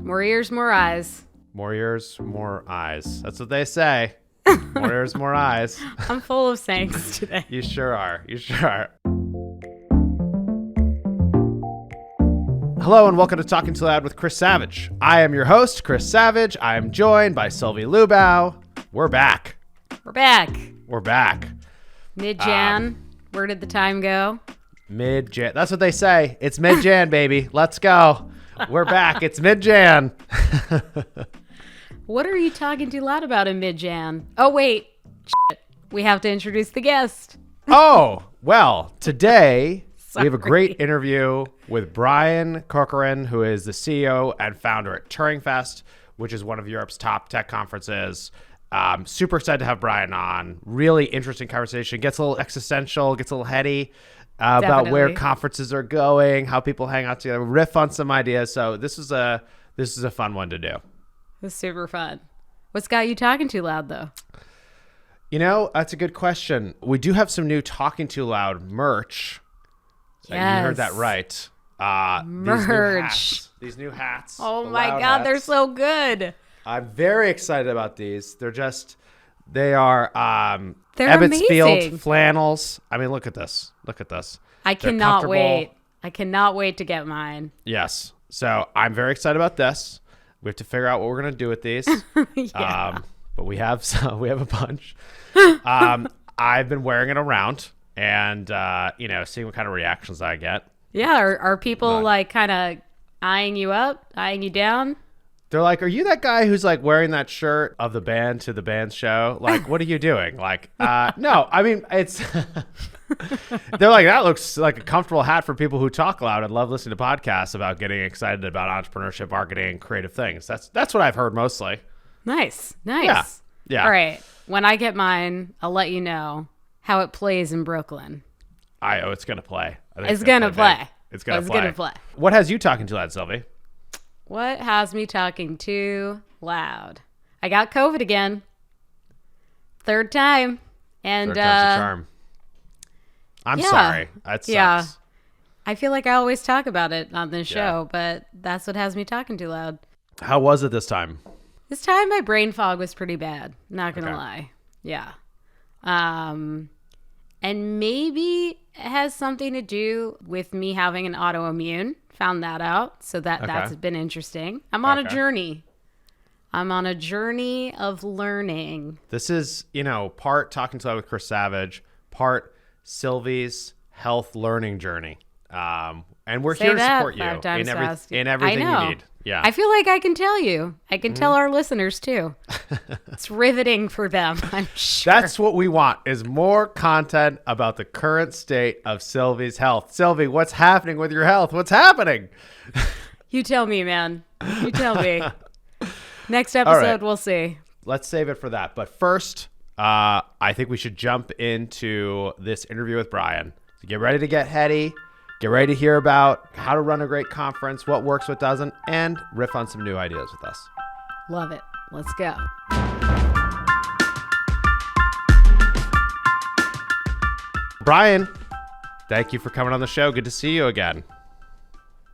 More ears, more eyes. More ears, more eyes. That's what they say. More ears, more eyes. I'm full of sayings today. You sure are. You sure are. Hello and welcome to Talking Too Loud with Chris Savage. I am your host, Chris Savage. I am joined by Sylvie Lubau. We're back. We're back. We're back. Mid-Jan. Where did the time go? Mid-Jan. That's what they say. It's mid-Jan, baby. Let's go. We're back. It's mid-Jan. What are you talking too loud about in mid-Jan? Oh, wait. Shit. We have to introduce the guest. Oh, well, today Sorry. we have a great interview with Brian Corcoran, who is the CEO and founder at Turing Fest, which is one of Europe's top tech conferences. Super excited to have Brian on. Really interesting conversation. Gets a little existential, gets a little heady about where conferences are going, how people hang out together, riff on some ideas. So this is a fun one to do. It's super fun. What's got you talking too loud, though? You know, that's a good question. We do have some new Talking Too Loud merch. Yes. You heard that right. Merch. These new hats. Oh the my loud God, they're hats. so good. I'm very excited about these. They are They're Ebbetsfield amazing. flannels. I mean, look at this. Look at this. I They're cannot comfortable. wait. I cannot wait to get mine. Yes. So I'm very excited about this. We have to figure out what we're going to do with these. Yeah. But we have a bunch. I've been wearing it around and, seeing what kind of reactions I get. Yeah. Are people like kind of eyeing you up, eyeing you down? They're like, are you that guy who's like wearing that shirt of the band to the band's show? Like, what are you doing? Like, no, I mean, it's, they're like, that looks like a comfortable hat for people who talk loud and love listening to podcasts about getting excited about entrepreneurship, marketing, creative things. That's what I've heard mostly. Nice. Nice. Yeah. All right. When I get mine, I'll let you know how it plays in Brooklyn. It's going to play. I think It's going to play. It's going to Gonna play. What has you talking too loud, Sylvie? What has me talking too loud? I got COVID again. Third time. And Third time's a charm. I'm sorry. That sucks. Yeah. I feel like I always talk about it on this show, but that's what has me talking too loud. How was it this time? This time my brain fog was pretty bad. Not going to Okay. lie. Yeah. And maybe it has something to do with me having an autoimmune. Found that out. So that's been interesting. I'm on a journey. I'm on a journey of learning. This is, part Talking Too Loud with Chris Savage, part Sylvie's health learning journey. And we're here to support you in everything you need. Yeah. I feel like I can tell you. I can tell our listeners too. It's riveting for them, I'm sure. That's what we want, is more content about the current state of Sylvie's health. Sylvie, what's happening with your health? What's happening? You tell me, man. You tell me. Next episode, right. We'll see. Let's save it for that. But first, I think we should jump into this interview with Brian. So get ready to get heady. Get ready to hear about how to run a great conference, what works, what doesn't, and riff on some new ideas with us. Love it. Let's go. Brian, thank you for coming on the show. Good to see you again.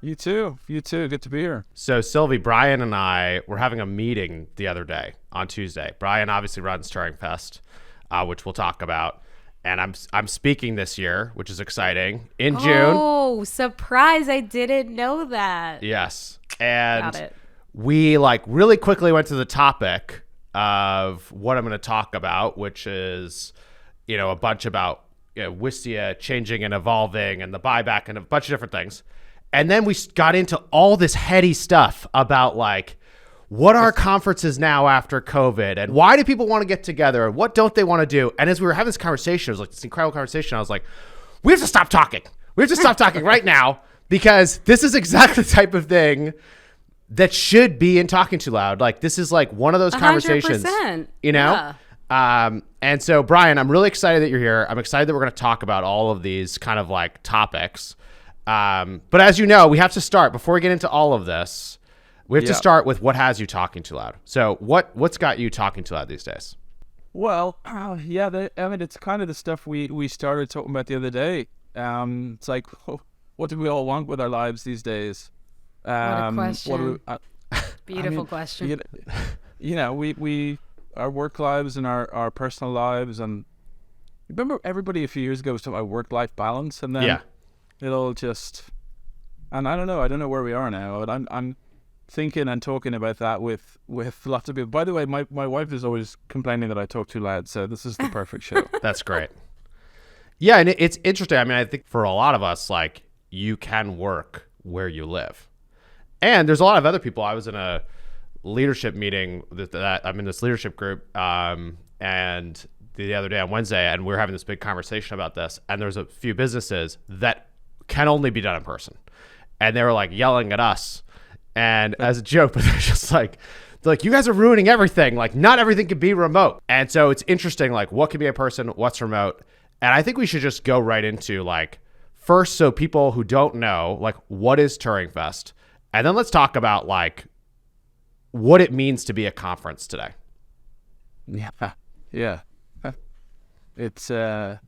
You too. Good to be here. So Sylvie, Brian and I were having a meeting the other day on Tuesday. Brian obviously runs Turing Fest, which we'll talk about. And I'm speaking this year, which is exciting, in June. Oh, surprise. I didn't know that. Yes. Got And it. we really quickly went to the topic of what I'm going to talk about, which is, a bunch about Wistia changing and evolving and the buyback and a bunch of different things. And then we got into all this heady stuff about what are conferences now after COVID and why do people want to get together and what don't they want to do? And as we were having this conversation, it was this incredible conversation. I was like, we have to stop talking. We have to stop talking right now because this is exactly the type of thing that should be in Talking Too Loud. This is one of those conversations, 100%. Yeah. And so Brian, I'm really excited that you're here. I'm excited that we're going to talk about all of these kind of topics. But as you know, we have to start before we get into all of this. We have to start with what has you talking too loud. So what's got you talking too loud these days? Well, it's kind of the stuff we started talking about the other day. It's what do we all want with our lives these days? What a question. Beautiful question. We our work lives and our personal lives, and remember everybody a few years ago was talking about work-life balance, and then it'll just, and I don't know where we are now, but I'm thinking and talking about that with lots of people. By the way, my wife is always complaining that I talk too loud, so this is the perfect show. That's great. Yeah, and it's interesting. I mean, I think for a lot of us, like, you can work where you live. And there's a lot of other people. I was in a leadership meeting that I'm in this leadership group, and the other day on Wednesday, and we were having this big conversation about this, and there's a few businesses that can only be done in person. And they were like yelling at us and as a joke, but they're just like, you guys are ruining everything. Like, not everything can be remote. And so it's interesting, like, what can be in person, what's remote. And I think we should just go right into, like, first, so people who don't know, like, what is Turing Fest? And then let's talk about, like, what it means to be a conference today. Yeah. It's, I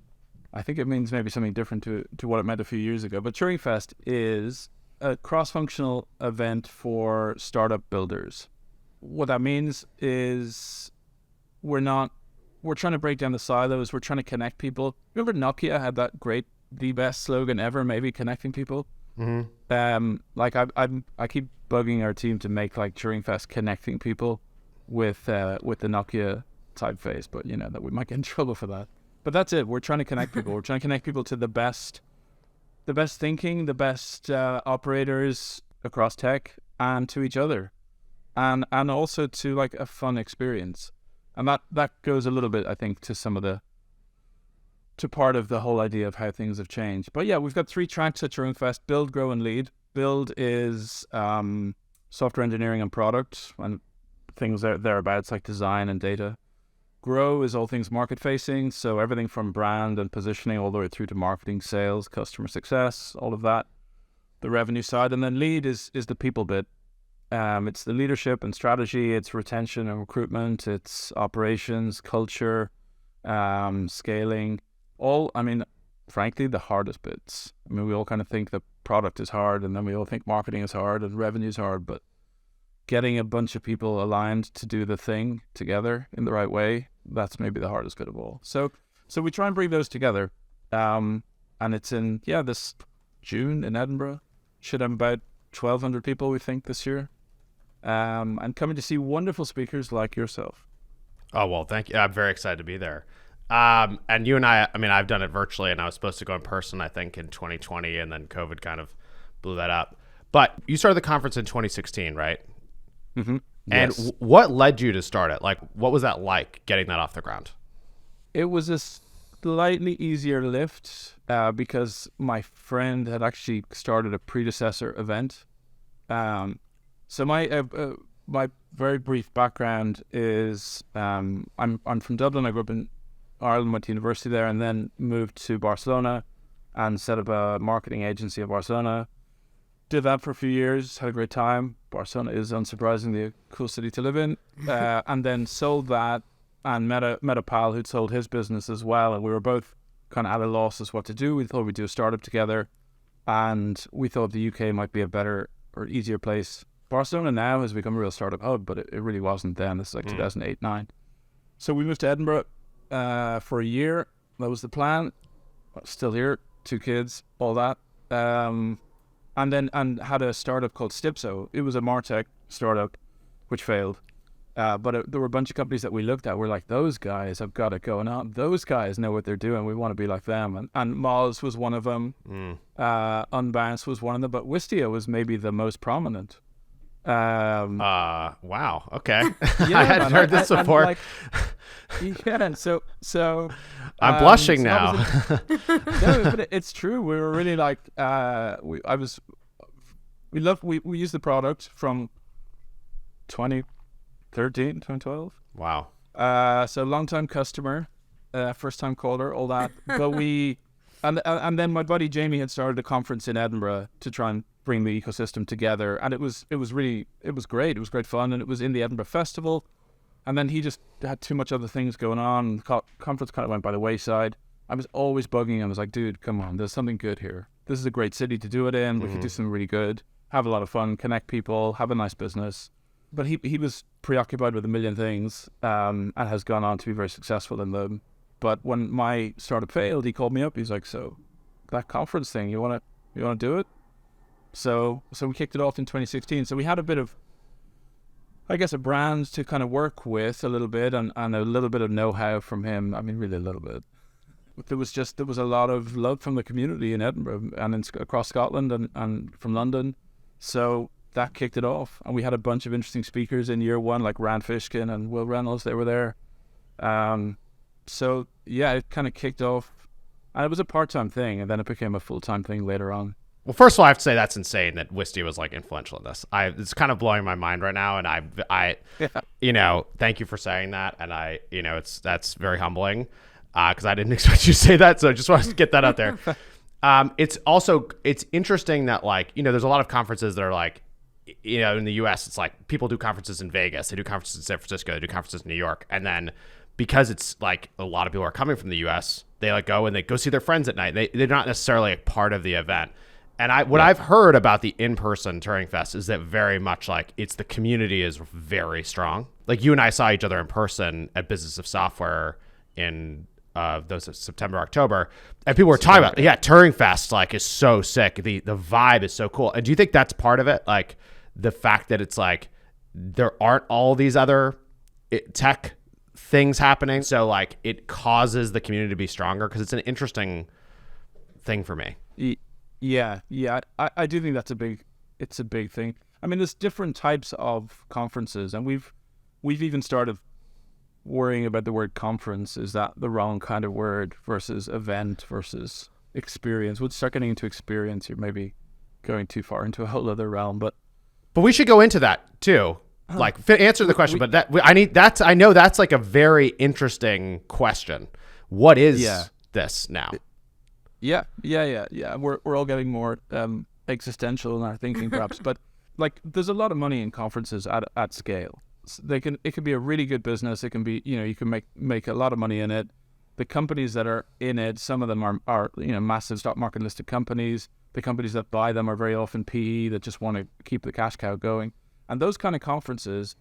think it means maybe something different to what it meant a few years ago. But Turing Fest is a cross-functional event for startup builders. What that means is we're trying to break down the silos. We're trying to connect people. Remember Nokia had that great, the best slogan ever, maybe connecting people? Mm-hmm. Like I keep bugging our team to make like Turing Fest connecting people with the Nokia typeface, but that we might get in trouble for that. But that's it. We're trying to connect people. We're trying to connect people to the best thinking, the best operators across tech, and to each other, and also to like a fun experience. And that goes a little bit, I think, to part of the whole idea of how things have changed. But yeah, we've got 3 tracks at Turing Fest: build, grow, and lead. Build is software engineering and product, and things thereabouts like design and data. Grow is all things market facing, so everything from brand and positioning all the way through to marketing, sales, customer success, all of that, the revenue side. And then lead is the people bit. It's the leadership and strategy, it's retention and recruitment, it's operations, culture, scaling, frankly, the hardest bits. I mean, we all kind of think that product is hard, and then we all think marketing is hard and revenue is hard, but getting a bunch of people aligned to do the thing together in the right way, that's maybe the hardest bit of all. So we try and bring those together. And it's in, this June in Edinburgh. Should have about 1,200 people, we think, this year. And coming to see wonderful speakers like yourself. Oh, well, thank you. I'm very excited to be there. And you and I mean, I've done it virtually, and I was supposed to go in person, I think, in 2020, and then COVID kind of blew that up. But you started the conference in 2016, right? Mm-hmm. And yes. What led you to start it? Like, what was that like, getting that off the ground? It was a slightly easier lift because my friend had actually started a predecessor event. So my very brief background is I'm from Dublin. I grew up in Ireland, went to university there, and then moved to Barcelona and set up a marketing agency in Barcelona. Did that for a few years, had a great time. Barcelona is unsurprisingly a cool city to live in. And then sold that and met a pal who'd sold his business as well. And we were both kind of at a loss as what to do. We thought we'd do a startup together. And we thought the UK might be a better or easier place. Barcelona now has become a real startup hub, but it really wasn't then. This is like 2008-9. So we moved to Edinburgh for a year. That was the plan. Still here, 2 kids, all that. And had a startup called Stipso. It was a MarTech startup, which failed. But there were a bunch of companies that we looked at. We're like, those guys have got it going on. Those guys know what they're doing. We want to be like them. And Moz was one of them. Unbounce was one of them. But Wistia was maybe the most prominent. Wow. Okay. Yeah, I hadn't heard this before. So I'm blushing now. No, but it's true. We were really like, we used the product from 2013, 2012. Wow. So long time customer, first time caller, all that. But and then my buddy Jamie had started a conference in Edinburgh to try and bring the ecosystem together, and it was great. It was great fun, and it was in the Edinburgh Festival. And then he just had too much other things going on. The conference kind of went by the wayside. I was always bugging him. I was like, dude, come on, there's something good here. This is a great city to do it in. We could do something really good, have a lot of fun, connect people, have a nice business. but he was preoccupied with a million things, and has gone on to be very successful in them. But when my startup failed, he called me up. He's like, "So that conference thing, you wanna do it?" So we kicked it off in 2016. So we had a bit of, I guess, a brand to kind of work with a little bit, and a little bit of know-how from him. I mean, really a little bit. But there was a lot of love from the community in Edinburgh and across Scotland and from London. So that kicked it off. And we had a bunch of interesting speakers in year one, like Rand Fishkin and Will Reynolds. They were there. So yeah, it kind of kicked off. And it was a part-time thing, and then it became a full-time thing later on. Well, first of all, I have to say that's insane that Wistia was like influential in this. It's kind of blowing my mind right now, and I thank you for saying that, and that's very humbling, because I didn't expect you to say that, so I just wanted to get that out there. It's interesting that, like, there's a lot of conferences that are like, in the U.S. it's like people do conferences in Vegas, they do conferences in San Francisco, they do conferences in New York, and then because it's like a lot of people are coming from the U.S., they like go and they go see their friends at night. They're not necessarily a part of the event. And I've heard about the in-person Turing Fest is that very much like the community is very strong. Like you and I saw each other in person at Business of Software in those September, October, and people were talking about, Turing Fest like is so sick. The vibe is so cool. And do you think that's part of it? Like the fact that it's like there aren't all these other tech things happening, so like it causes the community to be stronger, because it's an interesting thing for me. Yeah, I do think it's a big thing. I mean, there's different types of conferences, and we've even started worrying about the word conference. Is that the wrong kind of word versus event versus experience? We'll start getting into experience. You're maybe going too far into a whole other realm, but we should go into that too. Like answer the question, but I know that's like a very interesting question. What is this now? Yeah. We're all getting more existential in our thinking, perhaps. But like, there's a lot of money in conferences at scale. It can be a really good business. It can be, you can make a lot of money in it. The companies that are in it, some of them are massive stock market listed companies. The companies that buy them are very often PE that just want to keep the cash cow going. And those kind of conferences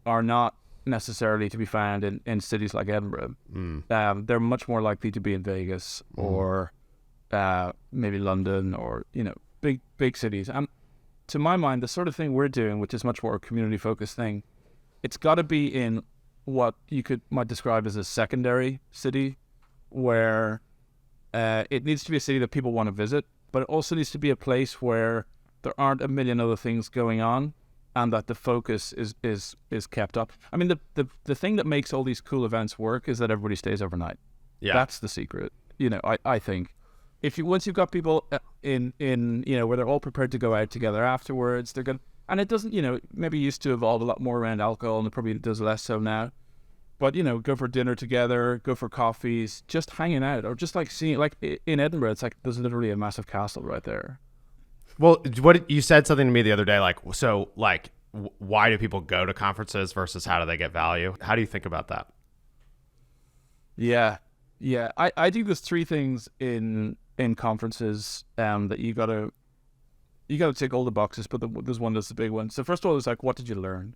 are not necessarily to be found in cities like Edinburgh. They're much more likely to be in Vegas or maybe London, or big cities. And to my mind, the sort of thing we're doing, which is much more a community focused thing, it's got to be in what might describe as a secondary city, where it needs to be a city that people want to visit, but it also needs to be a place where there aren't a million other things going on, and that the focus is kept up. I mean, the thing that makes all these cool events work is that everybody stays overnight. Yeah, that's the secret. I think. Once you've got people in where they're all prepared to go out together afterwards, they're good. And it doesn't, maybe used to evolve a lot more around alcohol, and it probably does less so now. But, go for dinner together, go for coffees, just hanging out, or just like seeing, like in Edinburgh, it's like there's literally a massive castle right there. Well, you said something to me the other day, like, so like, why do people go to conferences versus how do they get value? How do you think about that? Yeah. I think there's three things in conferences that you gotta tick all the boxes, but there's one that's the big one. So first of all, it's like, what did you learn?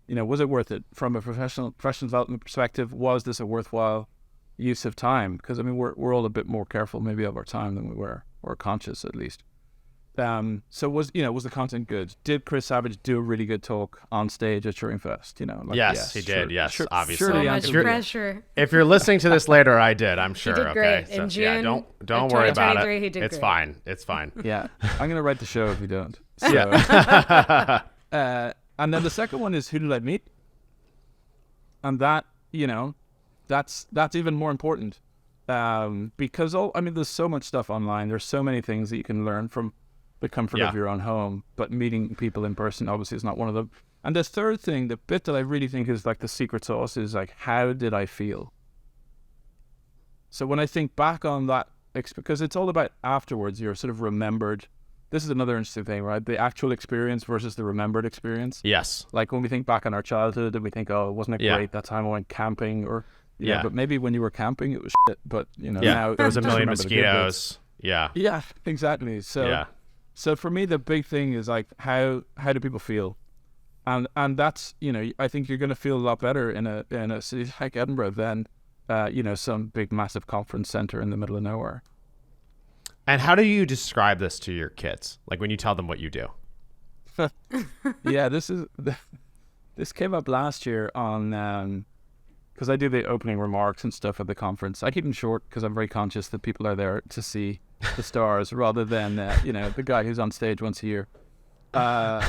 Was it worth it from a professional development perspective? Was this a worthwhile use of time? Because I mean, we're all a bit more careful maybe of our time than we were, or conscious at least. So was the content good? Did Chris Savage do a really good talk on stage at Turing Fest? Yes, he did. Yes, sure, obviously. So much pressure. If you're listening to this later, I did. I'm sure. He did great. Okay. In June, don't worry about it. He did it's great. fine. It's fine. Yeah, I'm gonna write the show if you don't. So, and then the second one is, who did I meet? And that, that's even more important, because there's so much stuff online. There's so many things that you can learn from the comfort of your own home, but meeting people in person obviously is not one of them. And the third thing, the bit that I really think is like the secret sauce, is like, how did I feel? So when I think back on that, because it's all about afterwards, you're sort of remembered. This is another interesting thing, right? The actual experience versus the remembered experience. Yes. Like when we think back on our childhood and we think, oh, wasn't it great that time I went camping, or but maybe when you were camping it was shit, but now there was a million mosquitoes. Yeah, exactly. So for me, the big thing is like, how do people feel? And that's, I think you're going to feel a lot better in a city like Edinburgh than some big massive conference center in the middle of nowhere. And how do you describe this to your kids? Like when you tell them what you do? Yeah, this came up last year on because I do the opening remarks and stuff at the conference. I keep them short because I'm very conscious that people are there to see the stars rather than the guy who's on stage once a year. But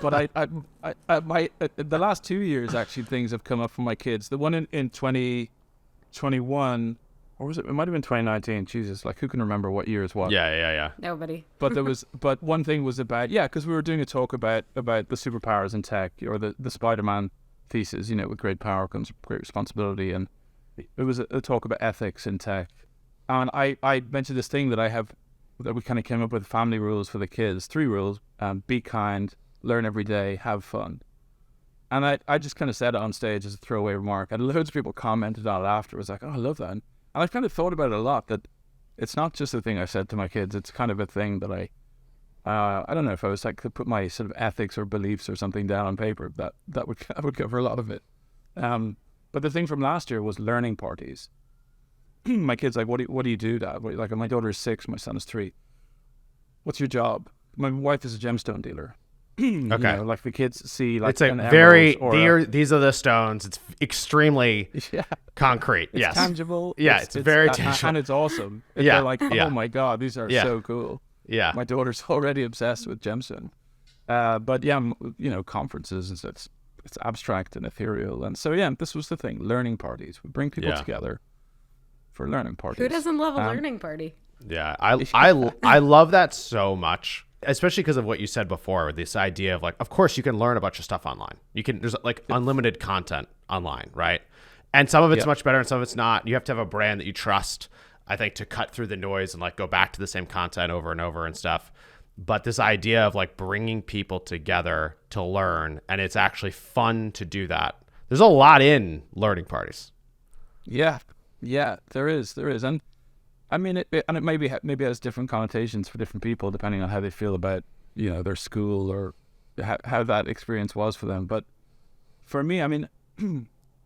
the last 2 years actually things have come up for my kids. The one in 2021, or was it? It might have been 2019. Jesus, like who can remember what year is what? Yeah. Nobody. But one thing was about because we were doing a talk about the superpowers in tech, or the Spider-Man thesis. With great power comes great responsibility, and it was a talk about ethics in tech. And I mentioned this thing that we kind of came up with, family rules for the kids. 3 rules: be kind, learn every day, have fun. And I just kind of said it on stage as a throwaway remark, and loads of people commented on it after. It was like, oh, I love that. And I've kind of thought about it a lot, that it's not just a thing I said to my kids. It's kind of a thing that I don't know if I was like to put my sort of ethics or beliefs or something down on paper, that would cover a lot of it. But the thing from last year was learning parties. My kid's like, what do you do, Dad? Like, my daughter is 6, my son is 3. What's your job? My wife is a gemstone dealer. Okay. Like the kids see, like, it's a very these are the stones. It's extremely concrete. It's tangible. Yeah, it's very tangible, and it's awesome. Yeah, they're like, oh my God, these are so cool. Yeah, my daughter's already obsessed with gemstone. But conferences, it's abstract and ethereal, and so this was the thing. Learning parties. We bring people together for learning parties. Who doesn't love a learning party? Yeah, I love that so much, especially because of what you said before, this idea of like, of course you can learn a bunch of stuff online. There's like unlimited content online, right? And some of it's much better and some of it's not. You have to have a brand that you trust, I think, to cut through the noise and like go back to the same content over and over and stuff. But this idea of like bringing people together to learn, and it's actually fun to do that. There's a lot in learning parties. Yeah, there is. And I mean, it maybe has different connotations for different people depending on how they feel about, their school or how that experience was for them. But for me, I mean,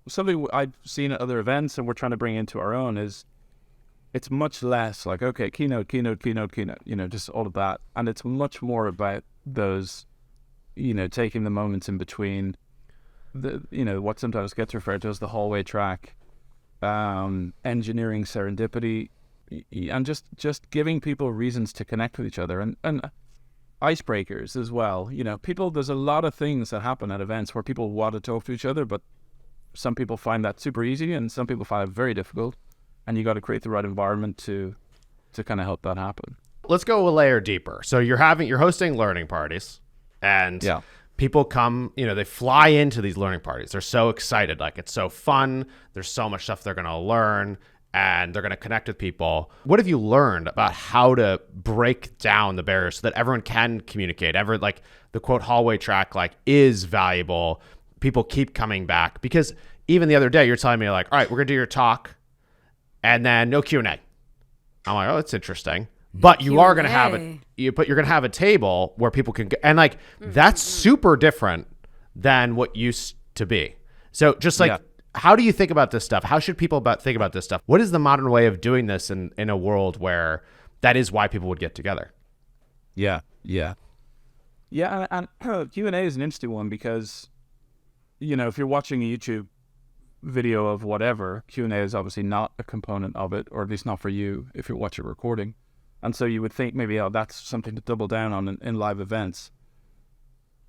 something I've seen at other events and we're trying to bring into our own is it's much less like, okay, keynote, just all of that. And it's much more about those, taking the moments in between what sometimes gets referred to as the hallway track, engineering serendipity, and just giving people reasons to connect with each other and icebreakers as well. There's a lot of things that happen at events where people want to talk to each other, but some people find that super easy and some people find it very difficult, and you got to create the right environment to kind of help that happen. Let's go a layer deeper. So you're hosting learning parties, and people come, they fly into these learning parties. They're so excited, like it's so fun. There's so much stuff they're going to learn, and they're going to connect with people. What have you learned about how to break down the barriers so that everyone can communicate? Like the quote hallway track, like, is valuable. People keep coming back, because even the other day you're telling me like, all right, we're going to do your talk and then no Q&A. I'm like, oh, that's interesting. But you are going to have you're going to have a table where people can, and like, that's super different than what used to be. So just like, how do you think about this stuff? How should people think about this stuff? What is the modern way of doing this in a world where that is why people would get together? Yeah. And Q&A is an interesting one because, if you're watching a YouTube video of whatever, Q&A is obviously not a component of it, or at least not for you if you watch a recording. And so you would think maybe, that's something to double down on in live events.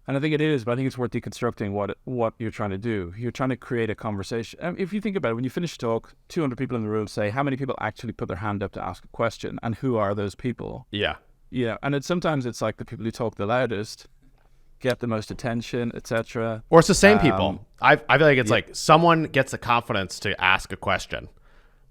And I think it is, but I think it's worth deconstructing what you're trying to do. You're trying to create a conversation. If you think about it, when you finish a talk, 200 people in the room, say, how many people actually put their hand up to ask a question, and who are those people? Yeah. And sometimes it's like the people who talk the loudest get the most attention, etc. Or it's the same people. I feel like it's like someone gets the confidence to ask a question.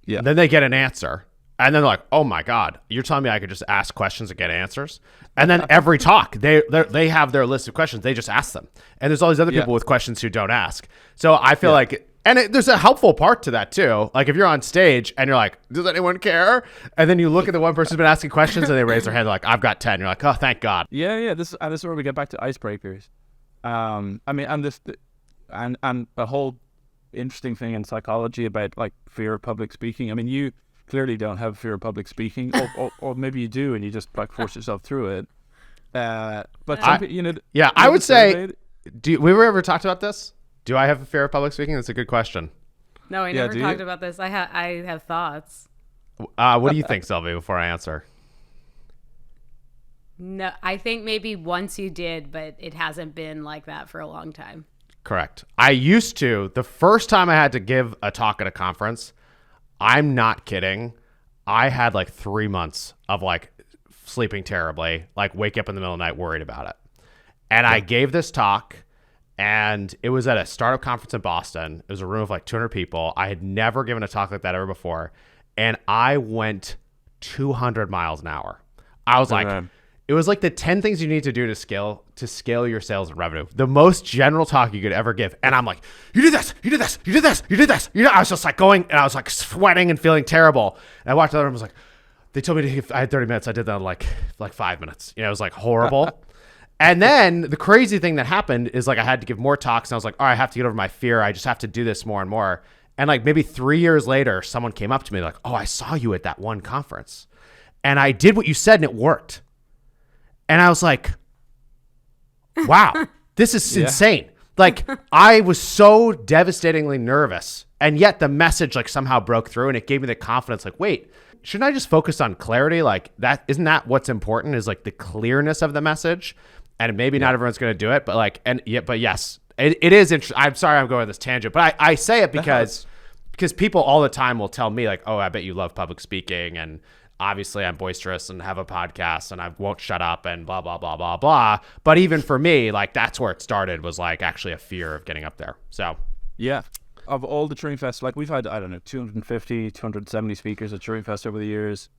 Yeah. Then they get an answer. And then they're like, oh my God, you're telling me I could just ask questions and get answers? And then every talk, they have their list of questions. They just ask them. And there's all these other people with questions who don't ask. So I feel like, and there's a helpful part to that too. Like if you're on stage and you're like, does anyone care? And then you look at the one person who's been asking questions and they raise their hand. They're like, I've got 10. You're like, oh, thank God. Yeah. This is where we get back to icebreakers. I mean, and a whole interesting thing in psychology about like fear of public speaking. I mean, you clearly don't have fear of public speaking, or maybe you do, and you just like force yourself through it. But I would say, we ever talked about this? Do I have a fear of public speaking? That's a good question. No, I never talked about this. I have thoughts. What do you think, Sylvie, before I answer? No, I think maybe once you did, but it hasn't been like that for a long time. Correct. I used to. The first time I had to give a talk at a conference, I'm not kidding, I had like 3 months of like sleeping terribly, like wake up in the middle of the night worried about it. And I gave this talk, and it was at a startup conference in Boston. It was a room of like 200 people. I had never given a talk like that ever before. And I went 200 miles an hour. I was it was like the 10 things you need to do to scale your sales and revenue. The most general talk you could ever give. And I'm like, you did this, you did this, you did this, you did this. I was just like going, and I was like sweating and feeling terrible. And I watched the other room, I was like, they told me to give, I had 30 minutes. I did that in like 5 minutes. It was like horrible. And then the crazy thing that happened is like I had to give more talks, and I was like, all right, I have to get over my fear. I just have to do this more and more. And like maybe 3 years later, someone came up to me like, oh, I saw you at that one conference. And I did what you said, and it worked. And I was like, wow, this is insane. Like I was so devastatingly nervous, and yet the message like somehow broke through, and it gave me the confidence like, wait, shouldn't I just focus on clarity? Like that, isn't that what's important, is like the clearness of the message? And maybe not everyone's going to do it, but like, but yes, it is interesting. I'm sorry I'm going on this tangent, but I say it because people all the time will tell me like, oh, I bet you love public speaking, and obviously I'm boisterous and have a podcast and I won't shut up and blah, blah, blah, blah, blah. But even for me, like that's where it started, was like actually a fear of getting up there. So yeah, of all the Turing Fest, like we've had, I don't know, 250, 270 speakers at Turing Fest over the years.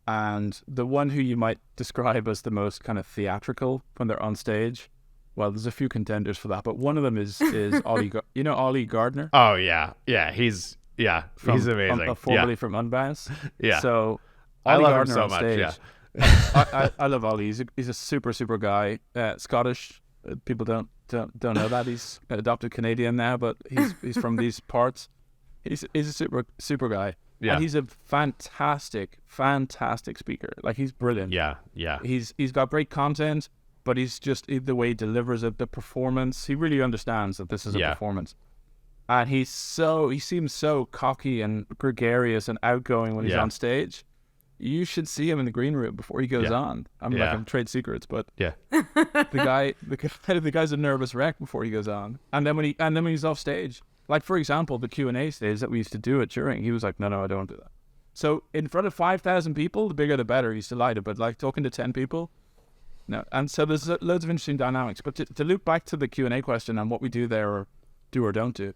And the one who you might describe as the most kind of theatrical when they're on stage, well, there's a few contenders for that, but one of them is Ollie, Ollie Gardner? Oh yeah. Yeah. He's amazing. Formerly from Unbounce. Yeah. So I love Gardner him so much. Yeah. I love Ollie. He's a super guy. Scottish. People don't know that he's an adopted Canadian now, but he's from these parts. He's a super guy. Yeah. And he's a fantastic speaker. Like he's brilliant. Yeah. He's got great content, but he's just the way he delivers it, the performance. He really understands that this is a performance. And he seems so cocky and gregarious and outgoing when he's on stage. You should see him in the green room before he goes on. I'm trade secrets, but the guy's a nervous wreck before he goes on. And then when he's off stage, like for example, the Q&A stage that we used to do at Turing, he was like, no, I don't do that. So in front of 5,000 people, the bigger the better. He's delighted, but like talking to 10 people, no. And so there's loads of interesting dynamics. But to loop back to the Q&A question and what we do there, or do or don't do,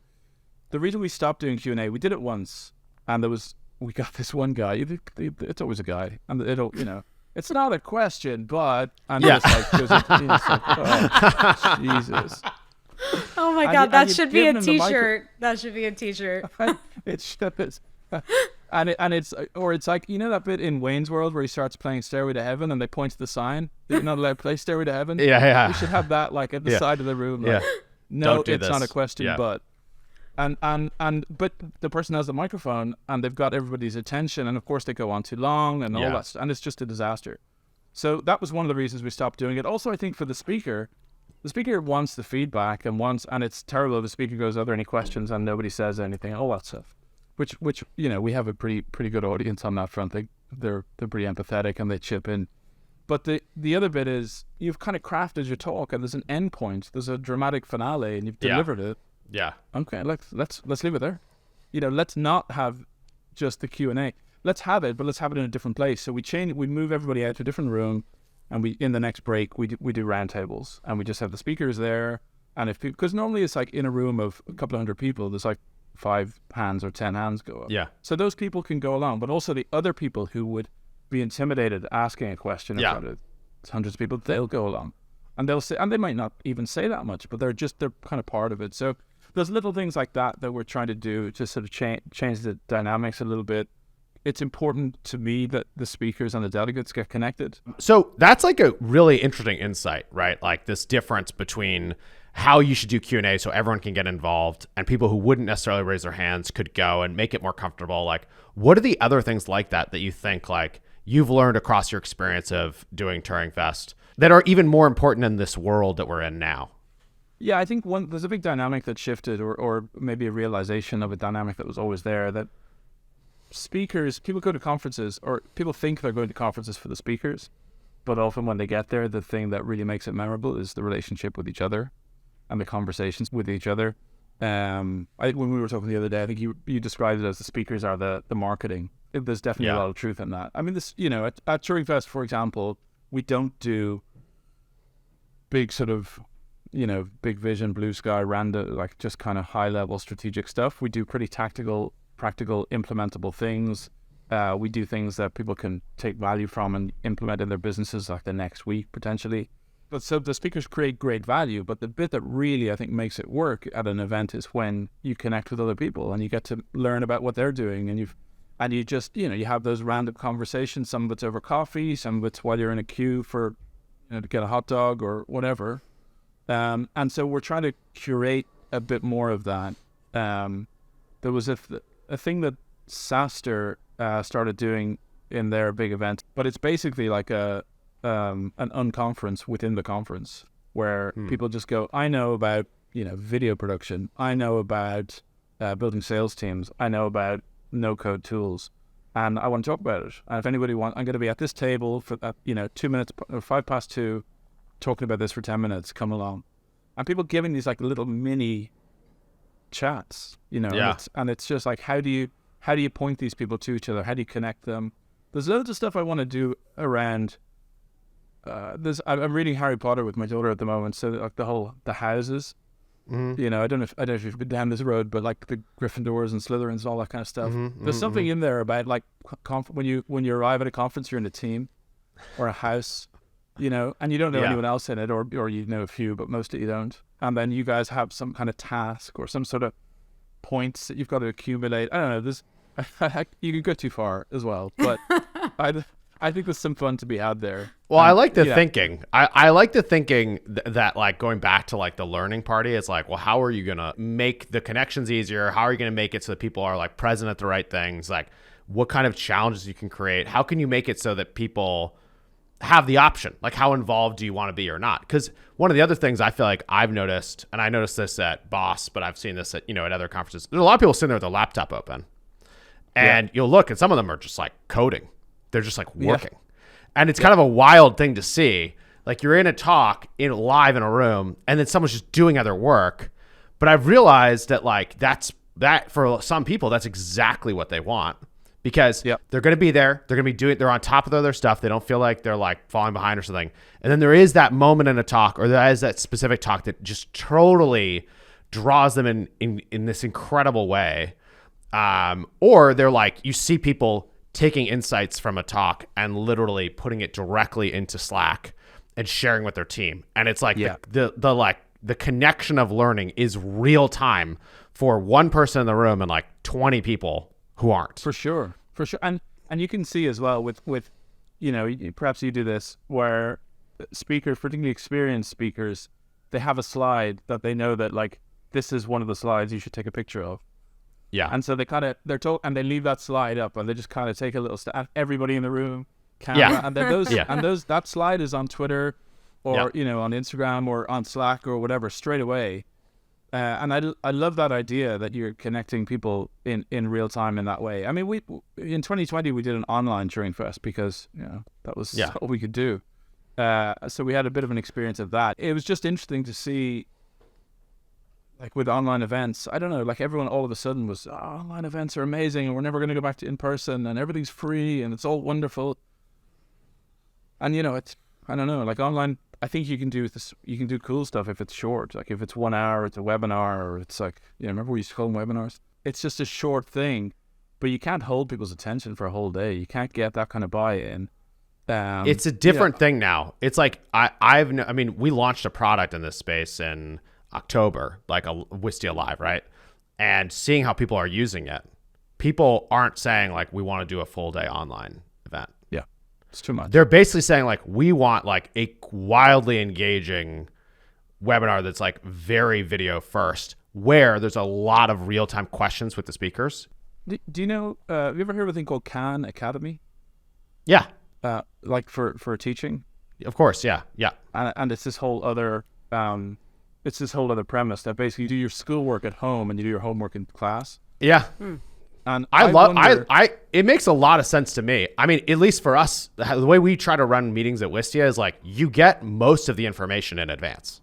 the reason we stopped doing Q&A, we did it once, and we got this one guy. It's always a guy, and it's not a question, but it's like, Jesus. Oh my God, that should be a T-shirt. That should be a T-shirt. It should. And it's like, you know that bit in Wayne's World where he starts playing Stairway to Heaven and they point to the sign that you're not allowed to play Stairway to Heaven? Yeah. We should have that like at the side of the room. Like, no, it's not a question, but. But the person has the microphone and they've got everybody's attention, and of course they go on too long and all that, and it's just a disaster. So that was one of the reasons we stopped doing it. Also, I think for the speaker wants the feedback and it's terrible if the speaker goes, are there any questions, and nobody says anything, all that stuff. Which we have a pretty good audience on that front. They're pretty empathetic and they chip in. But the other bit is you've kind of crafted your talk and there's an end point, there's a dramatic finale, and you've delivered it. Yeah. Okay, let's leave it there. Let's not have just the Q&A. Let's have it, but let's have it in a different place. So we move everybody out to a different room, and in the next break we do roundtables, and we just have the speakers there. And because normally it's like in a room of a couple of hundred people, there's like 5 hands or 10 hands go up. Yeah. So those people can go along, but also the other people who would be intimidated asking a question in front of hundreds of people, they'll go along, and they'll say, and they might not even say that much, but they're kind of part of it. So there's little things like that we're trying to do to sort of change the dynamics a little bit. it's important to me that the speakers and the delegates get connected. So that's like a really interesting insight, right? Like this difference between how you should do Q&A so everyone can get involved and people who wouldn't necessarily raise their hands could go and make it more comfortable. Like, what are the other things like that you think like you've learned across your experience of doing Turing Fest that are even more important in this world that we're in now? Yeah, I think there's a big dynamic that shifted, or maybe a realization of a dynamic that was always there, that speakers, people go to conferences, or people think they're going to conferences for the speakers, but often when they get there, the thing that really makes it memorable is the relationship with each other and the conversations with each other. When we were talking the other day, I think you described it as the speakers are the marketing. There's definitely a lot of truth in that. I mean, this, at Turing Fest, for example, we don't do big sort of, big vision, blue sky, random, like just kind of high level strategic stuff. We do pretty tactical, practical, implementable things. We do things that people can take value from and implement in their businesses like the next week, potentially. But so the speakers create great value, but the bit that really, I think, makes it work at an event is when you connect with other people and you get to learn about what they're doing, and you just, you have those random conversations. Some of it's over coffee, some of it's while you're in a queue for, to get a hot dog or whatever. And so we're trying to curate a bit more of that. There was a thing that SaaStr started doing in their big event, but it's basically like an unconference within the conference where people just go, I know about, video production. I know about building sales teams. I know about no-code tools. And I want to talk about it. And if anybody wants, I'm going to be at this table for, 2 minutes, or 2:05, talking about this for 10 minutes. Come along. And people giving these like little mini chats, and it's just like, how do you point these people to each other? How do you connect them? There's loads of stuff I want to do around. I'm reading Harry Potter with my daughter at the moment, so like the houses. Mm-hmm. I don't know if you've been down this road, but like the Gryffindors and Slytherins, all that kind of stuff. Mm-hmm, There's something in there about like when you arrive at a conference, you're in a team or a house, and you don't know anyone else in it, or you know a few, but mostly you don't. And then you guys have some kind of task or some sort of points that you've got to accumulate. I don't know. You can go too far as well, but I think there's some fun to be had there. Well, I like the thinking. I like the thinking that like going back to like the learning party, it's like, well, how are you going to make the connections easier? How are you going to make it so that people are like present at the right things? Like what kind of challenges you can create? How can you make it so that people have the option? Like how involved do you want to be or not? Because one of the other things I feel like I've noticed, and I noticed this at Boss, but I've seen this at, at other conferences. There's a lot of people sitting there with their laptop open and you'll look and some of them are just like coding. They're just like working. Yeah. And it's kind of a wild thing to see. Like you're in a talk live in a room and then someone's just doing other work. But I've realized that like that for some people, that's exactly what they want because they're going to be there. They're going to be they're on top of their other stuff. They don't feel like they're like falling behind or something. And then there is that moment in a talk or there is that specific talk that just totally draws them in this incredible way. Or they're like, you see people taking insights from a talk and literally putting it directly into Slack and sharing with their team. And it's like the connection of learning is real time for one person in the room and like 20 people who aren't. For sure. And you can see as well with perhaps you do this where speakers, particularly experienced speakers, they have a slide that they know that like, this is one of the slides you should take a picture of. Yeah. And so they're told, and they leave that slide up and they just kind of take a little everybody in the room, camera, and then that slide is on Twitter or, on Instagram or on Slack or whatever straight away. And I love that idea that you're connecting people in real time in that way. I mean, in 2020, we did an online Turing Fest because, that was all we could do. So we had a bit of an experience of that. It was just interesting to see, like with online events, I don't know, like everyone all of a sudden was, online events are amazing and we're never going to go back to in person and everything's free and it's all wonderful. And, I don't know, like online, I think you can do cool stuff if it's short. Like if it's 1 hour, it's a webinar, or it's like, remember we used to call them webinars? It's just a short thing, but you can't hold people's attention for a whole day. You can't get that kind of buy-in. It's a different thing now. It's like, we launched a product in this space in October, like a Wistia Live, right? And seeing how people are using it people aren't saying like, we want to do a full day online event. Yeah, it's too much. They're basically saying like, we want like a wildly engaging webinar that's like very video first, where there's a lot of real-time questions with the speakers. Do you know, have you ever heard of a thing called Khan Academy? Yeah. Like for teaching? Of course, yeah. And it's this whole other premise that basically you do your schoolwork at home and you do your homework in class. Yeah. And it makes a lot of sense to me. I mean, at least for us, the way we try to run meetings at Wistia is like, you get most of the information in advance.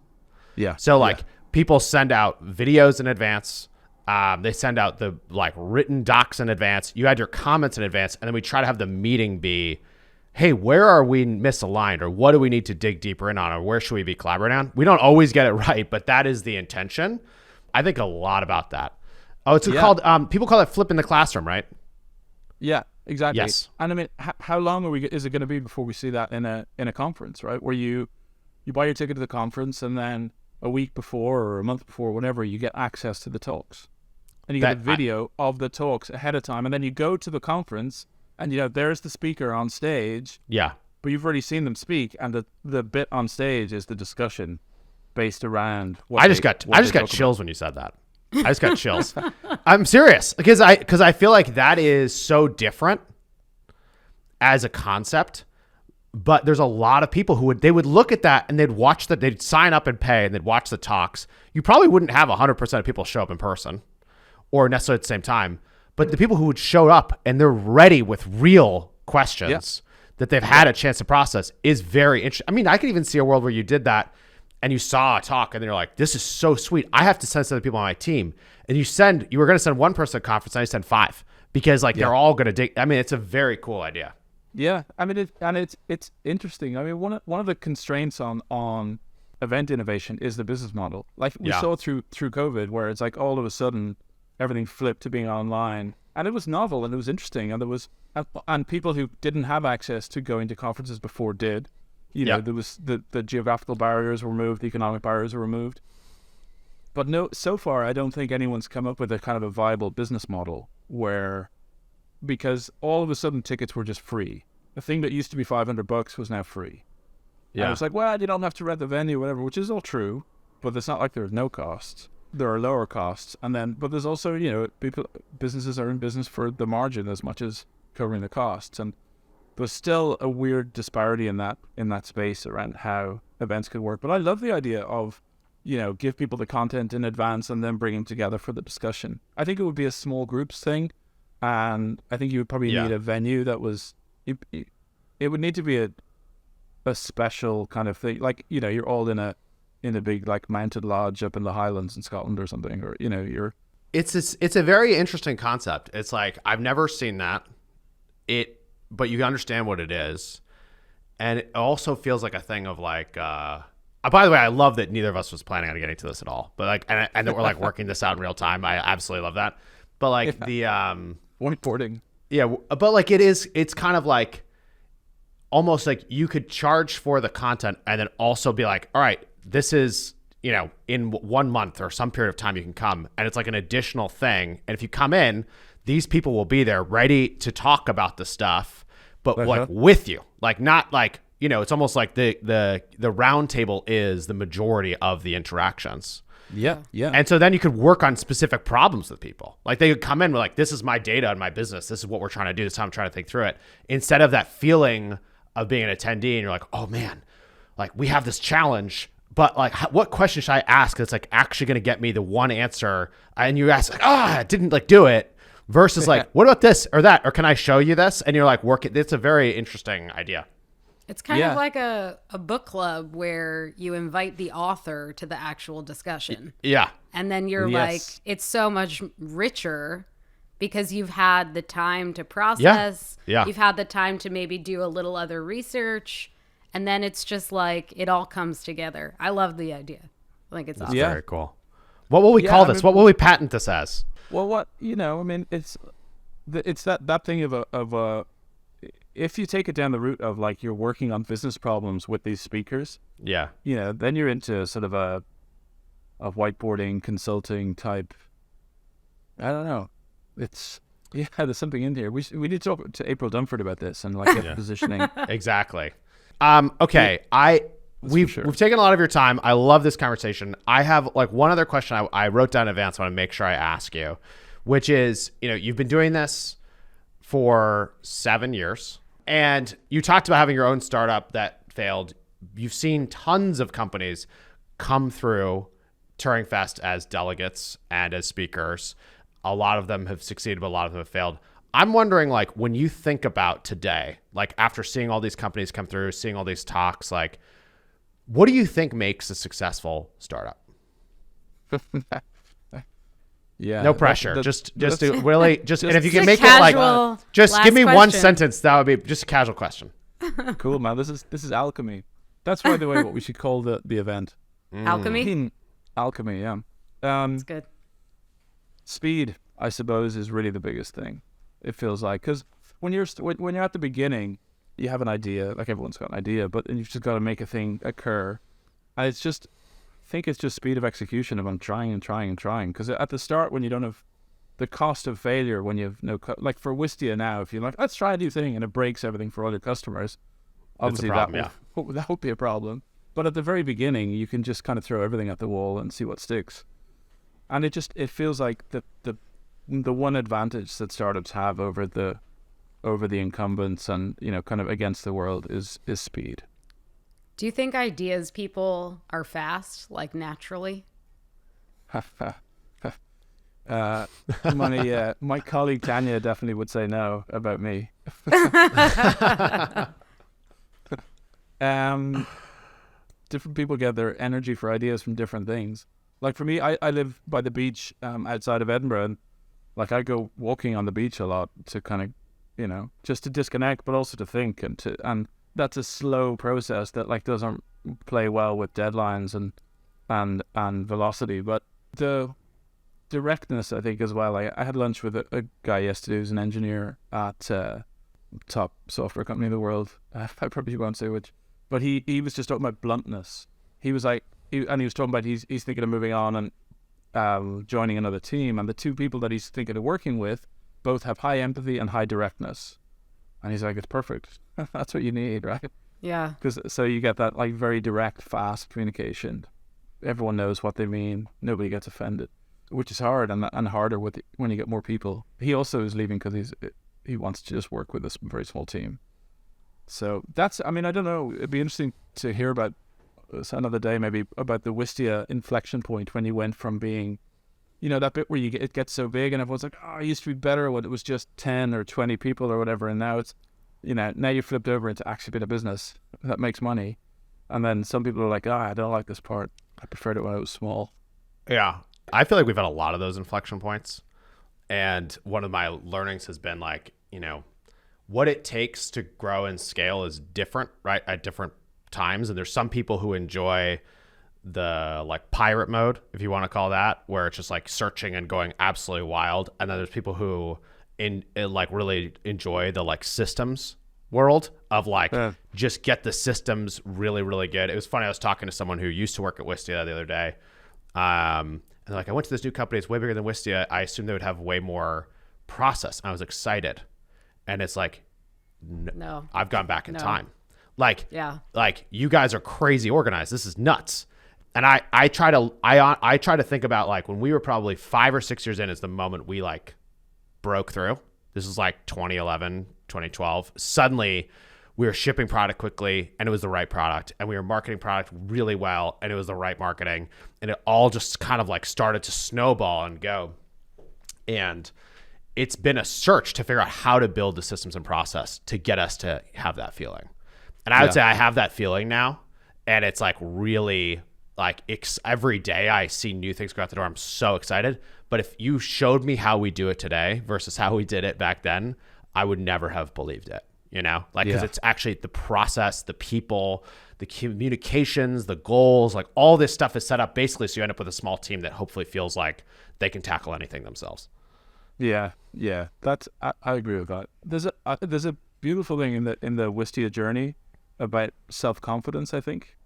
Yeah. So like people send out videos in advance. They send out the like written docs in advance. You add your comments in advance, and then we try to have the meeting be, hey, where are we misaligned, or what do we need to dig deeper in on, or where should we be collaborating on? We don't always get it right, but that is the intention. I think a lot about that. Oh, it's called, people call it flipping the classroom, right? Yeah, exactly. Yes. And I mean, how long is it going to be before we see that in a conference, right? Where you buy your ticket to the conference, and then a week before or a month before, whatever, you get access to the talks. And you get a video of the talks ahead of time. And then you go to the conference and, there's the speaker on stage. Yeah. But you've already seen them speak. And the bit on stage is the discussion based around what I just got chills when you said that. I just got chills. I'm serious because I feel like that is so different as a concept. But there's a lot of people who would look at that and they'd sign up and pay and they'd watch the talks. You probably wouldn't have 100% of people show up in person or necessarily at the same time, but the people who would show up and they're ready with real questions that they've had a chance to process is very interesting. I mean, I could even see a world where you did that and you saw a talk and you're like, this is so sweet. I have to send some of the people on my team. And you were going to send one person to a conference and you send 5 because like they're all going to dig. I mean, it's a very cool idea. Yeah. I mean, it's interesting. I mean, one of the constraints on event innovation is the business model. Like we saw through COVID, where it's like all of a sudden everything flipped to being online, and it was novel and it was interesting, and people who didn't have access to going to conferences before did. There was the geographical barriers were removed, the economic barriers were removed. But no, so far I don't think anyone's come up with a kind of a viable business model because all of a sudden tickets were just free. A thing that used to be $500 was now free. Yeah. And it's like, well, you don't have to rent the venue, whatever, which is all true, but it's not like there's no costs. There are lower costs, but there's also, businesses are in business for the margin as much as covering the costs, and there's still a weird disparity in that space around how events could work. But I love the idea of, give people the content in advance and then bring them together for the discussion. I think it would be a small groups thing, and I think you would probably need a venue that was. It would need to be a special kind of thing, like you're all in a big like mounted lodge up in the Highlands in Scotland or something, or you're. It's a very interesting concept. It's like I've never seen that. But you understand what it is, and it also feels like a thing of like. By the way, I love that neither of us was planning on getting to this at all, but like, and that we're like working this out in real time. I absolutely love that. But like the whiteboarding. Yeah, but like it's kind of like almost like you could charge for the content and then also be like, all right, this is, in 1 month or some period of time you can come, and it's like an additional thing. And if you come in, these people will be there ready to talk about the stuff, but like with you, like not like, it's almost like the round table is the majority of the interactions. Yeah. Yeah. And so then you could work on specific problems with people. Like they could come in with like, this is my data and my business. This is what we're trying to do. This is how I'm trying to think through it. Instead of that feeling of being an attendee and you're like, oh man, like we have this challenge, but like what question should I ask that's like actually going to get me the one answer? And you ask like, I didn't like do it, versus like, what about this or that? Or can I show you this? And you're like, work it. It's a very interesting idea. It's kind of like a book club where you invite the author to the actual discussion. Yeah. And then you're like, it's so much richer because you've had the time to process. Yeah. You've had the time to maybe do a little other research. And then it's just like, it all comes together. I love the idea. I think it's awesome. Very cool. What will we call this? What will we patent this as? Well, it's that thing of a if you take it down the route of like you're working on business problems with these speakers, then you're into sort of a whiteboarding consulting type. I don't know. It's Yeah, there's something in here. We need to talk to April Dunford about this and like get positioning. Exactly. Okay. We've taken a lot of your time. I love this conversation. I have like one other question I wrote down in advance. I want to make sure I ask you, which is, you've been doing this for 7 years and you talked about having your own startup that failed. You've seen tons of companies come through Turing Fest as delegates and as speakers. A lot of them have succeeded, but a lot of them have failed. I'm wondering, like, when you think about today, like after seeing all these companies come through, seeing all these talks, like, what do you think makes a successful startup? Yeah. No pressure. Just to really, and if you can make it like, just give me one sentence, that would be just a casual question. Cool, man. This is alchemy. That's, by the way, what we should call the event. Alchemy? Alchemy, yeah. That's good. Speed, I suppose, is really the biggest thing. It feels like, because when you're at the beginning, you have an idea, like everyone's got an idea, but you've just got to make a thing occur. And I think it's just speed of execution of I'm trying and trying and trying. Because at the start, when you don't have the cost of failure, when you have no, like for Wistia now, if you're like, let's try a new thing and it breaks everything for other customers, obviously that would be a problem. But at the very beginning, you can just kind of throw everything at the wall and see what sticks. And it feels like the one advantage that startups have over the incumbents and, kind of against the world is speed. Do you think ideas people are fast, like naturally? My colleague Tanya definitely would say no about me. Different people get their energy for ideas from different things. Like for me, I live by the beach outside of Edinburgh, and like I go walking on the beach a lot to kind of, just to disconnect, but also to think, and that's a slow process that like doesn't play well with deadlines and velocity. But the directness, I think, as well. I had lunch with a guy yesterday who's an engineer at top software company in the world. I probably won't say which, but he was just talking about bluntness. He was like, he was talking about he's thinking of moving on and joining another team, and the two people that he's thinking of working with both have high empathy and high directness. And he's like, it's perfect. That's what you need, right? Yeah. So you get that like very direct, fast communication. Everyone knows what they mean. Nobody gets offended, which is hard and harder when you get more people. He also is leaving because he wants to just work with a very small team. So that's, I don't know. It'd be interesting to hear about another day, maybe about the Wistia inflection point when you went from being, that bit where it gets so big and everyone's like, oh, it used to be better when it was just 10 or 20 people or whatever. And now it's, now you flipped over into actually being a business that makes money. And then some people are like, I don't like this part. I preferred it when it was small. Yeah. I feel like we've had a lot of those inflection points. And one of my learnings has been like, what it takes to grow and scale is different, right? At different times. And there's some people who enjoy the like pirate mode, if you want to call that, where it's just like searching and going absolutely wild. And then there's people who like really enjoy the like systems world of like just get the systems really, really good. It was funny. I was talking to someone who used to work at Wistia the other day. And they're like, I went to this new company. It's way bigger than Wistia. I assumed they would have way more process. And I was excited. And it's like, no, I've gone back in time. Like, like you guys are crazy organized. This is nuts. And I try to think about like when we were probably 5 or 6 years in is the moment we like broke through. This is like 2011, 2012. Suddenly we were shipping product quickly and it was the right product, and we were marketing product really well and it was the right marketing, and it all just kind of like started to snowball and go. And it's been a search to figure out how to build the systems and process to get us to have that feeling. And I would say I have that feeling now, and it's like really like every day I see new things go out the door. I'm so excited. But if you showed me how we do it today versus how we did it back then, I would never have believed it, because it's actually the process, the people, the communications, the goals, like all this stuff is set up basically so you end up with a small team that hopefully feels like they can tackle anything themselves. Yeah. That's I agree with that. There's a beautiful thing in the Wistia journey about self-confidence, I think.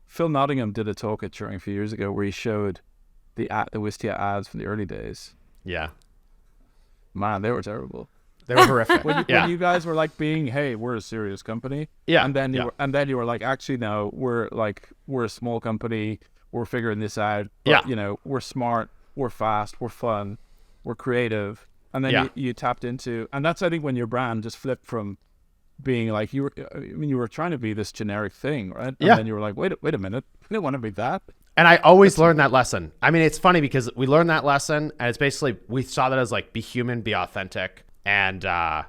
Phil Nottingham did a talk at Turing a few years ago where he showed the Wistia ads from the early days. Yeah. Man, they were terrible. They were horrific. When you guys were like being, hey, we're a serious company. Yeah. And then you were like, actually, no, we're a small company. We're figuring this out. But, we're smart. We're fast. We're fun. We're creative. And then you tapped into, and that's, I think, when your brand just flipped from being like, you were trying to be this generic thing, right? And then you were like, wait a minute. We don't want to be that. And I always learned that lesson. I mean, it's funny because we learned that lesson, and it's basically, we saw that as like, be human, be authentic. And the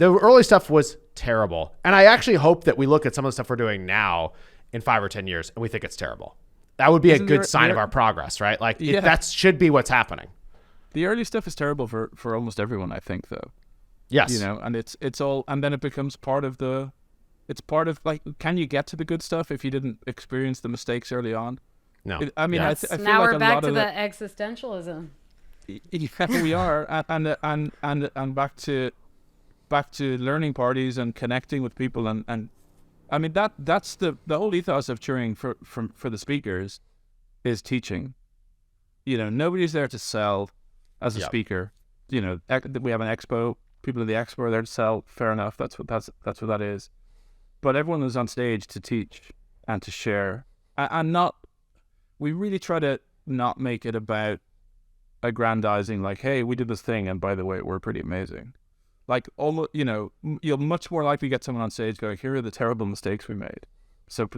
early stuff was terrible. And I actually hope that we look at some of the stuff we're doing now in 5 or 10 years and we think it's terrible. That would be a good sign of our progress, right? Like that should be what's happening. The early stuff is terrible for almost everyone, I think, though. Yes. And it's all, and then it becomes part of like, can you get to the good stuff if you didn't experience the mistakes early on? No. I feel now like we're back to the existentialism. Yeah, we are, and back to learning parties and connecting with people, and I mean that's the whole ethos of Turing for the speakers is teaching. Nobody's there to sell as a speaker. We have an expo. People in the expo are there to sell. Fair enough. That's what that is. But everyone is on stage to teach and to share, and not. We really try to not make it about aggrandizing, like, hey, we did this thing, and by the way, we're pretty amazing. Like, almost, you'll much more likely get someone on stage going, here are the terrible mistakes we made. So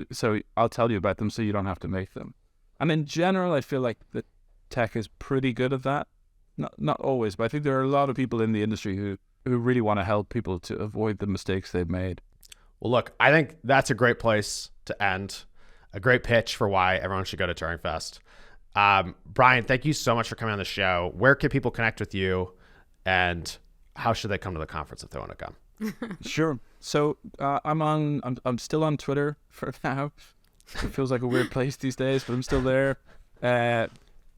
I'll tell you about them so you don't have to make them. And in general, I feel like the tech is pretty good at that. Not always, but I think there are a lot of people in the industry who really want to help people to avoid the mistakes they've made. Well, look, I think that's a great place to end. A great pitch for why everyone should go to Turing Fest. Brian, thank you so much for coming on the show. Where can people connect with you, and how should they come to the conference if they want to come? Sure. So I'm still on Twitter for now. It feels like a weird place these days, but I'm still there. At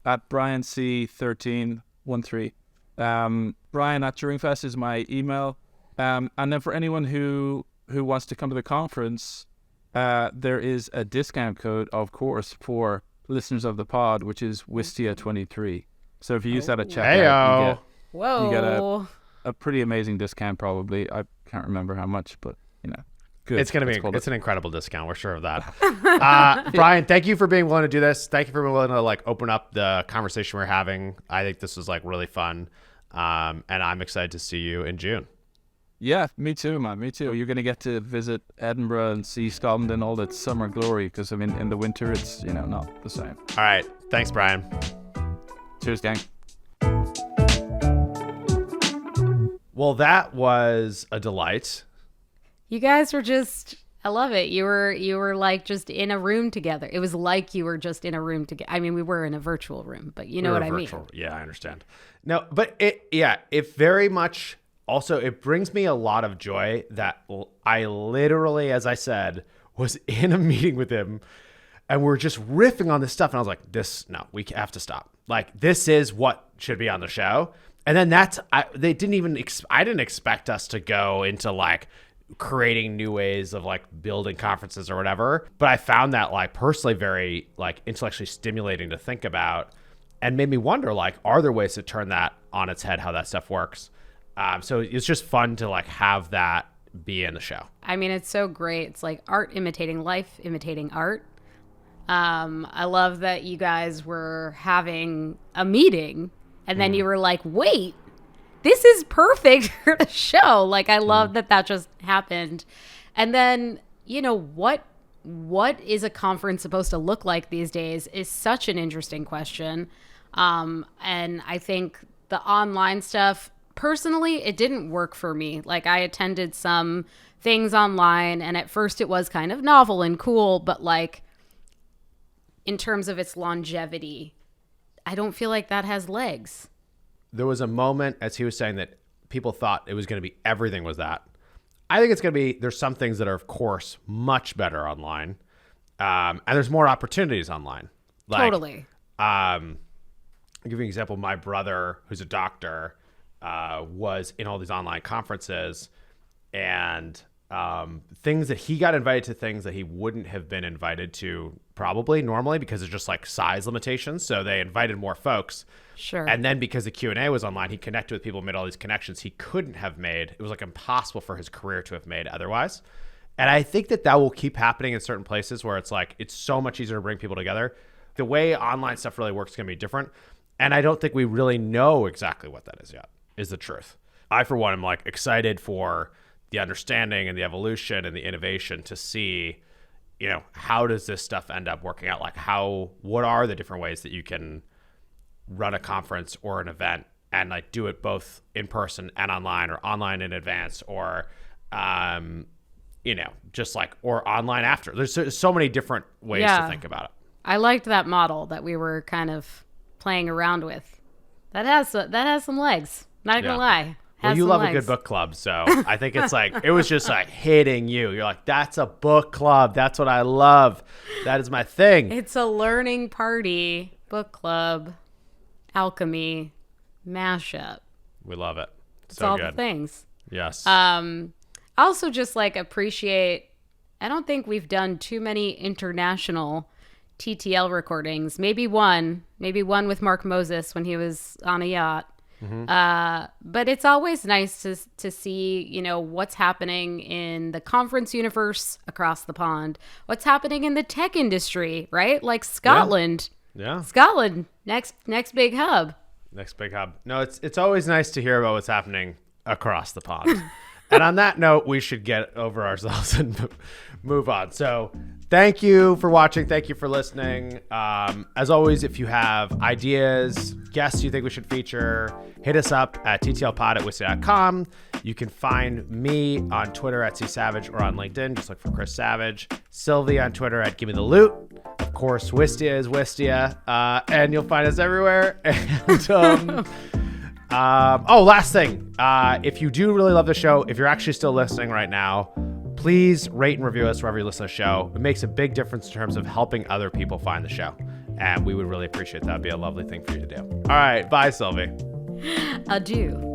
BrianC1313. Brian at Turing Fest is my email. And then for anyone who wants to come to the conference, there is a discount code, of course, for listeners of the pod, which is Wistia23. So if you use that at checkout, you get a pretty amazing discount, probably. I can't remember how much, but good. It's an incredible discount. We're sure of that. Brian, thank you for being willing to do this. Thank you for being willing to like open up the conversation we're having. I think this was like really fun. And I'm excited to see you in June. Yeah, me too, man. Me too. You're going to get to visit Edinburgh and see Scotland in all its summer glory, because I mean, in the winter, it's, not the same. All right. Thanks, Brian. Cheers, gang. Well, that was a delight. You guys were I love it. You were like just in a room together. It was like you were just in a room together. I mean, we were in a virtual room, but you know what I mean. Yeah, I understand. No, but it very much. Also, it brings me a lot of joy that I literally, as I said, was in a meeting with him and we're just riffing on this stuff. And I was like, we have to stop. Like, this is what should be on the show. And then I didn't expect us to go into like creating new ways of like building conferences or whatever. But I found that like personally very like intellectually stimulating to think about, and made me wonder, like, are there ways to turn that on its head, how that stuff works? So it's just fun to like have that be in the show. I mean, it's so great. It's like art imitating life, imitating art. I love that you guys were having a meeting and then you were like, wait, this is perfect for the show. Like, I love that just happened. And then, what is a conference supposed to look like these days is such an interesting question. And I think the online stuff, personally, it didn't work for me. Like, I attended some things online, and at first it was kind of novel and cool, but like in terms of its longevity, I don't feel like that has legs. There was a moment, as he was saying, that people thought it was going to be everything was that. I think it's going to be, there's some things that are, of course, much better online. And there's more opportunities online. Like, totally. I'll give you an example. My brother, who's a doctor, was in all these online conferences, and things that he got invited to, things that he wouldn't have been invited to probably normally because it's just like size limitations. So they invited more folks. Sure. And then because the Q&A was online, he connected with people, made all these connections he couldn't have made. It was like impossible for his career to have made otherwise. And I think that will keep happening in certain places where it's like, it's so much easier to bring people together. The way online stuff really works is going to be different. And I don't think we really know exactly what that is yet, is the truth. I, for one, am like excited for the understanding and the evolution and the innovation to see, how does this stuff end up working out? Like what are the different ways that you can run a conference or an event and like do it both in person and online, or online in advance, or, just like, or online after. There's so many different ways to think about it. I liked that model that we were kind of playing around with. That has some legs. Not gonna lie. Well, you love a good book club, so I think it's like, it was just like hitting you. You're like, that's a book club. That's what I love. That is my thing. It's a learning party, book club, alchemy, mashup. We love it. It's all the things. Yes. Also just like appreciate, I don't think we've done too many international TTL recordings. Maybe one with Mark Moses when he was on a yacht. Mm-hmm. But it's always nice to see, what's happening in the conference universe across the pond, what's happening in the tech industry, right? Like Scotland. Yeah. Scotland, next big hub. Next big hub. No, it's always nice to hear about what's happening across the pond. And on that note, we should get over ourselves and move on. So thank you for watching. Thank you for listening. As always, if you have ideas, guests you think we should feature, hit us up at ttlpod@wistia.com. You can find me on Twitter at csavage or on LinkedIn. Just look for Chris Savage. Sylvie on Twitter at gimme the loot. Of course, Wistia is Wistia. And you'll find us everywhere. And last thing. If you do really love the show, if you're actually still listening right now, please rate and review us wherever you listen to the show. It makes a big difference in terms of helping other people find the show. And we would really appreciate that. It'd be a lovely thing for you to do. All right. Bye, Sylvie. Adieu.